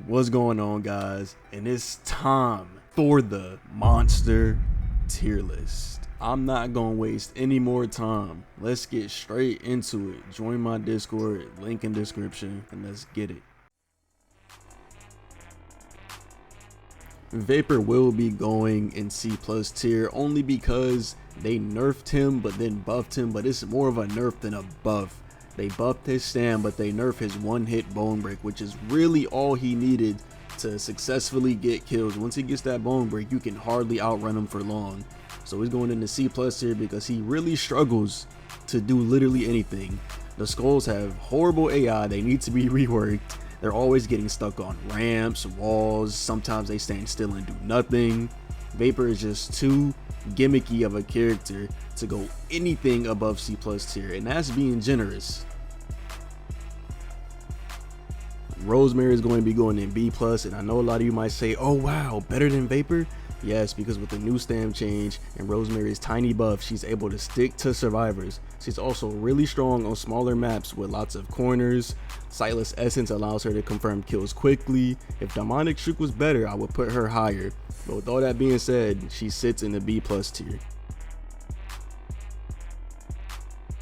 What's going on, guys? And it's time for the monster tier list. I'm not gonna waste any more time. Let's get straight into it. Join my Discord, link in description, and let's get it. Vapor will be going in C+ tier only because they nerfed him but then buffed him, but it's more of a nerf than a buff. They buffed his stand, but they nerfed his one-hit bone break, which is really all he needed to successfully get kills. Once he gets that bone break, you can hardly outrun him for long. So he's going into C+ tier because he really struggles to do literally anything. The skulls have horrible AI, they need to be reworked. They're always getting stuck on ramps, walls, sometimes they stand still and do nothing. Vapor is just too gimmicky of a character to go anything above C+ tier, and that's being generous. Rosemary is going to be going in B+, and I know a lot of you might say, oh wow, better than Vapor? Yes, because with the new stamp change and Rosemary's tiny buff, she's able to stick to survivors. She's also really strong on smaller maps with lots of corners. Sightless Essence allows her to confirm kills quickly. If Demonic Shriek was better, I would put her higher. But with all that being said, she sits in the B+ tier.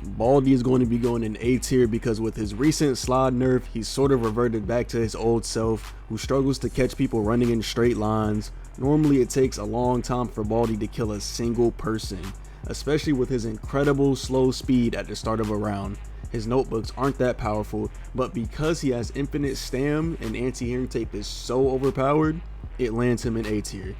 Baldy is going to be going in A tier because with his recent slide nerf, he's sort of reverted back to his old self, who struggles to catch people running in straight lines. Normally it takes a long time for Baldy to kill a single person, especially with his incredible slow speed at the start of a round. His notebooks aren't that powerful, but because he has infinite stam and anti-hearing tape is so overpowered, it lands him in A tier.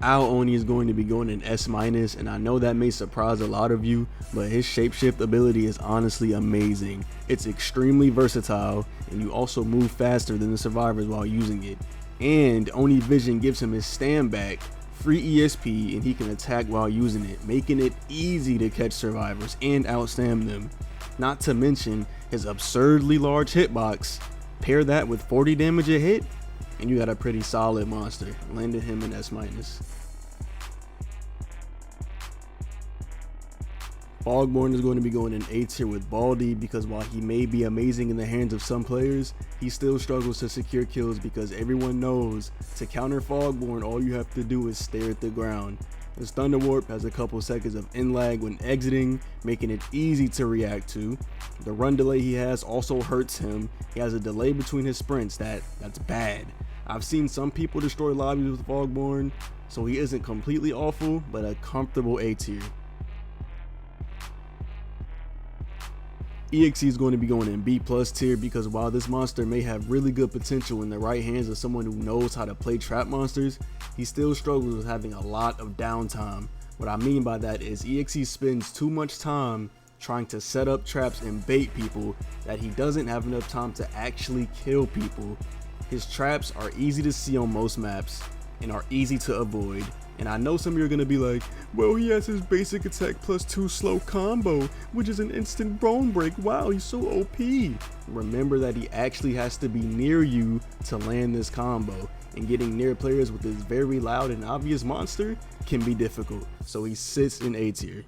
Al Oni is going to be going in S-, and I know that may surprise a lot of you, but his shapeshift ability is honestly amazing. It's extremely versatile, and you also move faster than the survivors while using it. And Oni Vision gives him his stand back, free ESP, and he can attack while using it, making it easy to catch survivors and outstam them. Not to mention his absurdly large hitbox. Pair that with 40 damage a hit, and you got a pretty solid monster. Landed him in S-. Fogborn is going to be going in A tier with Baldy because while he may be amazing in the hands of some players, he still struggles to secure kills because everyone knows to counter Fogborn, all you have to do is stare at the ground. His Thunder Warp has a couple seconds of in lag when exiting, making it easy to react to. The run delay he has also hurts him. He has a delay between his sprints that's bad. I've seen some people destroy lobbies with Fogborn, so he isn't completely awful, but a comfortable A tier. EXE is going to be going in B+ tier because while this monster may have really good potential in the right hands of someone who knows how to play trap monsters, he still struggles with having a lot of downtime. What I mean by that is EXE spends too much time trying to set up traps and bait people that he doesn't have enough time to actually kill people. His traps are easy to see on most maps and are easy to avoid. And I know some of you are going to be like, well, he has his basic attack +2 slow combo, which is an instant bone break. Wow, he's so OP. Remember that he actually has to be near you to land this combo, and getting near players with this very loud and obvious monster can be difficult. So he sits in A tier.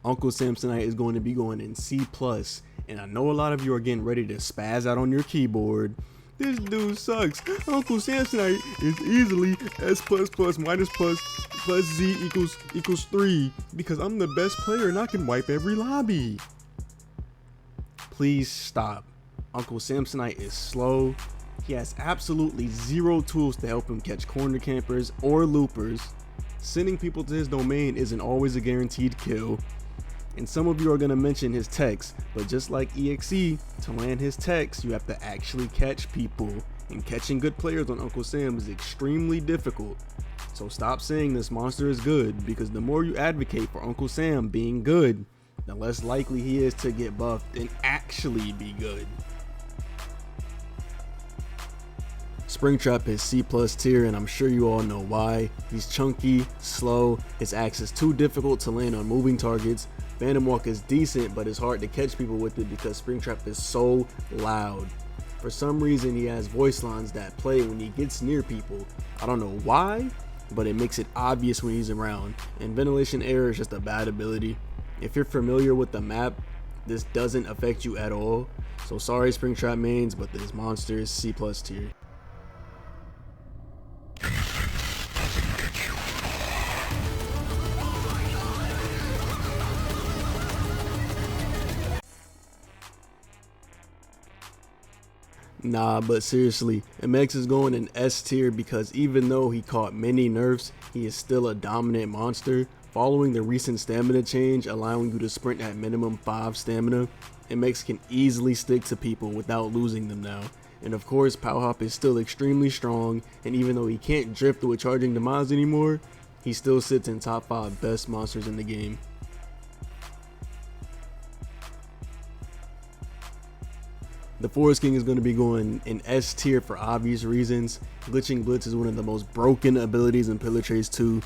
Uncle Samsonite is going to be going in C+, and I know a lot of you are getting ready to spaz out on your keyboard. This dude sucks. Uncle Samsonite is easily S++ plus Z equals 3 because I'm the best player and I can wipe every lobby. Please stop. Uncle Samsonite is slow. He has absolutely zero tools to help him catch corner campers or loopers. Sending people to his domain isn't always a guaranteed kill. And some of you are going to mention his techs, but just like EXE, to land his techs, you have to actually catch people. And catching good players on Uncle Sam is extremely difficult. So stop saying this monster is good, because the more you advocate for Uncle Sam being good, the less likely he is to get buffed and actually be good. Springtrap is C+ tier, and I'm sure you all know why. He's chunky, slow, his axe is too difficult to land on moving targets. Phantom Walk is decent, but it's hard to catch people with it because Springtrap is so loud. For some reason, he has voice lines that play when he gets near people. I don't know why, but it makes it obvious when he's around. And Ventilation Error is just a bad ability. If you're familiar with the map, this doesn't affect you at all. So sorry Springtrap mains, but this monster is C+ tier. Nah, but seriously, MX is going in S tier because even though he caught many nerfs, he is still a dominant monster. Following the recent stamina change, allowing you to sprint at minimum 5 stamina, MX can easily stick to people without losing them now. And of course, Powhop is still extremely strong, and even though he can't drift with charging demise anymore, he still sits in top 5 best monsters in the game. The Forest King is going to be going in S tier for obvious reasons. Glitching Blitz is one of the most broken abilities in pillarchase 2.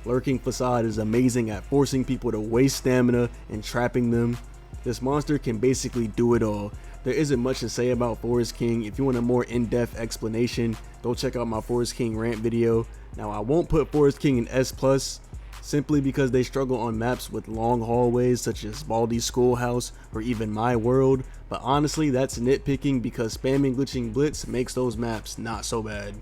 Lurking Facade is amazing at forcing people to waste stamina and trapping them. This monster can basically do it all. There isn't much to say about Forest King. If you want a more in-depth explanation, go check out my Forest King rant video. Now I won't put Forest King in S+, simply because they struggle on maps with long hallways such as Baldi's Schoolhouse or even My World, but honestly that's nitpicking because spamming Glitching Blitz makes those maps not so bad.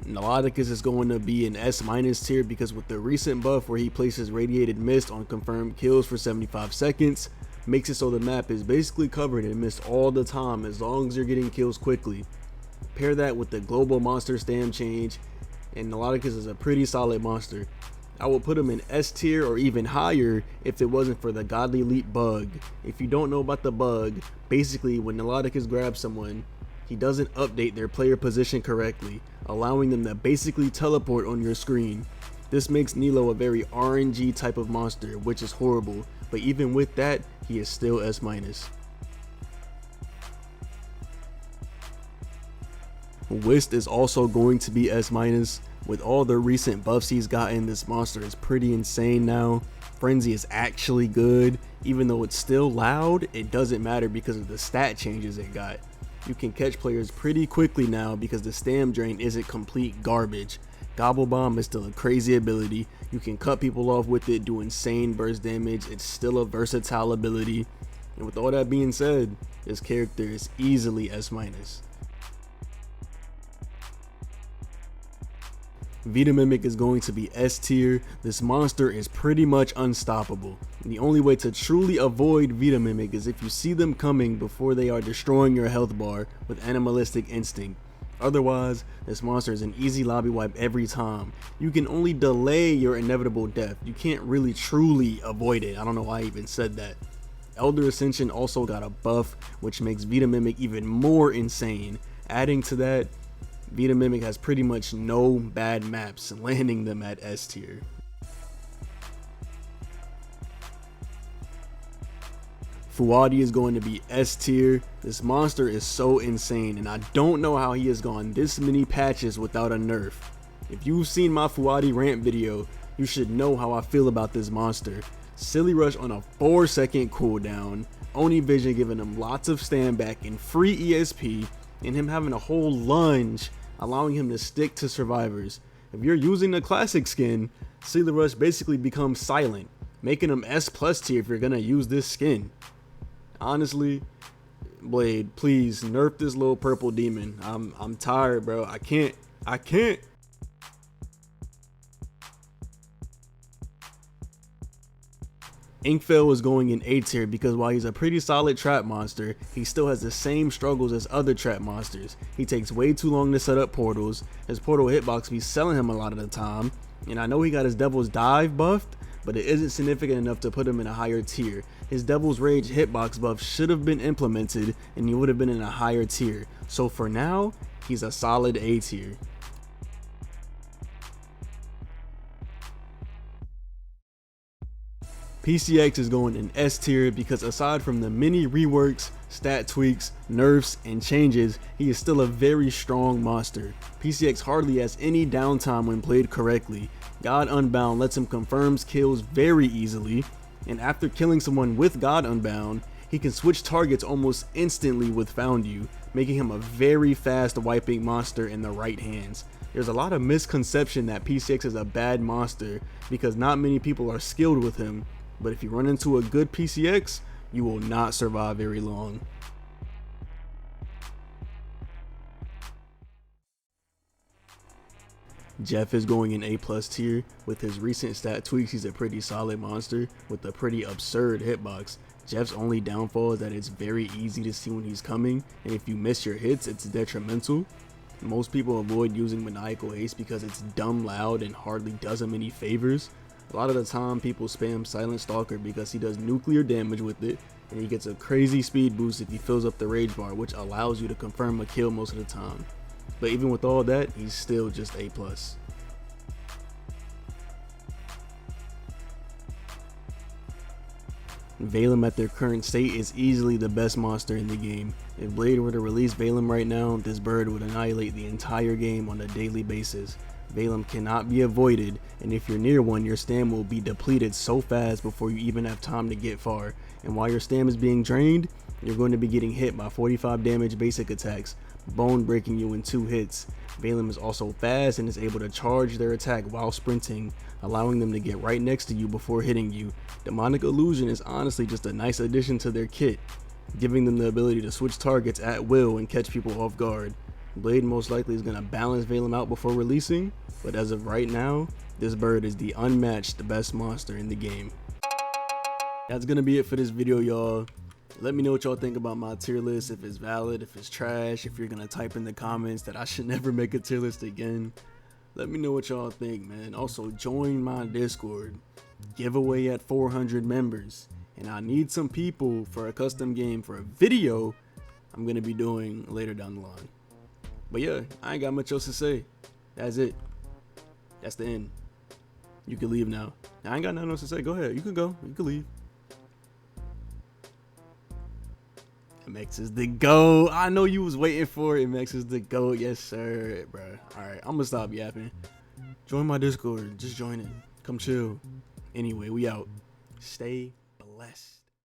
Melodicus is going to be an S- tier because with the recent buff where he places Radiated Mist on confirmed kills for 75 seconds, makes it so the map is basically covered in mist all the time as long as you're getting kills quickly. Pair that with the global monster stam change, and Melodicus is a pretty solid monster. I would put him in S tier or even higher if it wasn't for the Godly Leap bug. If you don't know about the bug, basically when Melodicus grabs someone, he doesn't update their player position correctly, allowing them to basically teleport on your screen. This makes Nilo a very RNG type of monster, which is horrible, but even with that, he is still S-. wyst is also going to be S-. With all the recent buffs he's gotten, this monster is pretty insane now. Frenzy is actually good. Even though it's still loud, it doesn't matter because of the stat changes it got. You can catch players pretty quickly now because the stam drain isn't complete garbage. Gobble Bomb is still a crazy ability. You can cut people off with it, do insane burst damage. It's still a versatile ability. And with all that being said, this character is easily S-. Vita Mimic is going to be S tier. This monster is pretty much unstoppable. And the only way to truly avoid Vita Mimic is if you see them coming before they are destroying your health bar with Animalistic Instinct. Otherwise, this monster is an easy lobby wipe every time. You can only delay your inevitable death. You can't really truly avoid it. I don't know why I even said that. Elder Ascension also got a buff, which makes Vita Mimic even more insane. Adding to that, Vita Mimic has pretty much no bad maps, landing them at S tier. Fuadi is going to be S tier. This monster is so insane, and I don't know how he has gone this many patches without a nerf. If you've seen my Fuadi rant video, you should know how I feel about this monster. Silly Rush on a 4-second cooldown, Oni Vision giving him lots of stand back and free ESP, and him having a whole lunge allowing him to stick to survivors. If you're using the classic skin, Silly Rush basically becomes silent, making him S+ tier if you're gonna use this skin. Honestly, Blade, please nerf this little purple demon. I'm tired, bro. I can't. Inkfell is going in A tier because while he's a pretty solid trap monster, he still has the same struggles as other trap monsters. He takes way too long to set up portals, his portal hitbox be selling him a lot of the time, and I know he got his Devil's Dive buffed, but it isn't significant enough to put him in a higher tier. His Devil's Rage hitbox buff should have been implemented and he would have been in a higher tier. So for now, he's a solid A tier. PCX is going in S tier because aside from the many reworks, stat tweaks, nerfs, and changes, he is still a very strong monster. PCX hardly has any downtime when played correctly. God Unbound lets him confirm kills very easily, and after killing someone with God Unbound, he can switch targets almost instantly with Found You, making him a very fast wiping monster in the right hands. There's a lot of misconception that PCX is a bad monster because not many people are skilled with him, but if you run into a good PCX, you will not survive very long. Jeff is going in A+ tier. With his recent stat tweaks, he's a pretty solid monster with a pretty absurd hitbox. Jeff's only downfall is that it's very easy to see when he's coming, and if you miss your hits, it's detrimental. Most people avoid using Maniacal Ace because it's dumb loud and hardly does him any favors. A lot of the time people spam Silent Stalker because he does nuclear damage with it, and he gets a crazy speed boost if he fills up the rage bar, which allows you to confirm a kill most of the time. But even with all that, he's still just A+. Valem at their current state is easily the best monster in the game. If Blade were to release Valem right now, this bird would annihilate the entire game on a daily basis. Valem cannot be avoided, and if you're near one, your stam will be depleted so fast before you even have time to get far. And while your stam is being drained, you're going to be getting hit by 45 damage basic attacks, bone breaking you in 2 hits. Valem is also fast and is able to charge their attack while sprinting, allowing them to get right next to you before hitting you. Demonic Illusion is honestly just a nice addition to their kit, giving them the ability to switch targets at will and catch people off guard. Blade most likely is going to balance Valem out before releasing, but as of right now, this bird is the unmatched best monster in the game. That's going to be it for this video, y'all. Let me know what y'all think about my tier list, if it's valid, if it's trash, if you're going to type in the comments that I should never make a tier list again. Let me know what y'all think, man. Also, join my Discord. Giveaway at 400 members. And I need some people for a custom game for a video I'm going to be doing later down the line. But yeah, I ain't got much else to say. That's it. That's the end. You can leave now. I ain't got nothing else to say. Go ahead. You can go. You can leave. MX is the GOAT. I know you was waiting for it. MX is the GOAT. Yes, sir, bro. All right, I'm gonna stop yapping. Join my Discord. Just join it. Come chill. Anyway, we out. Stay blessed.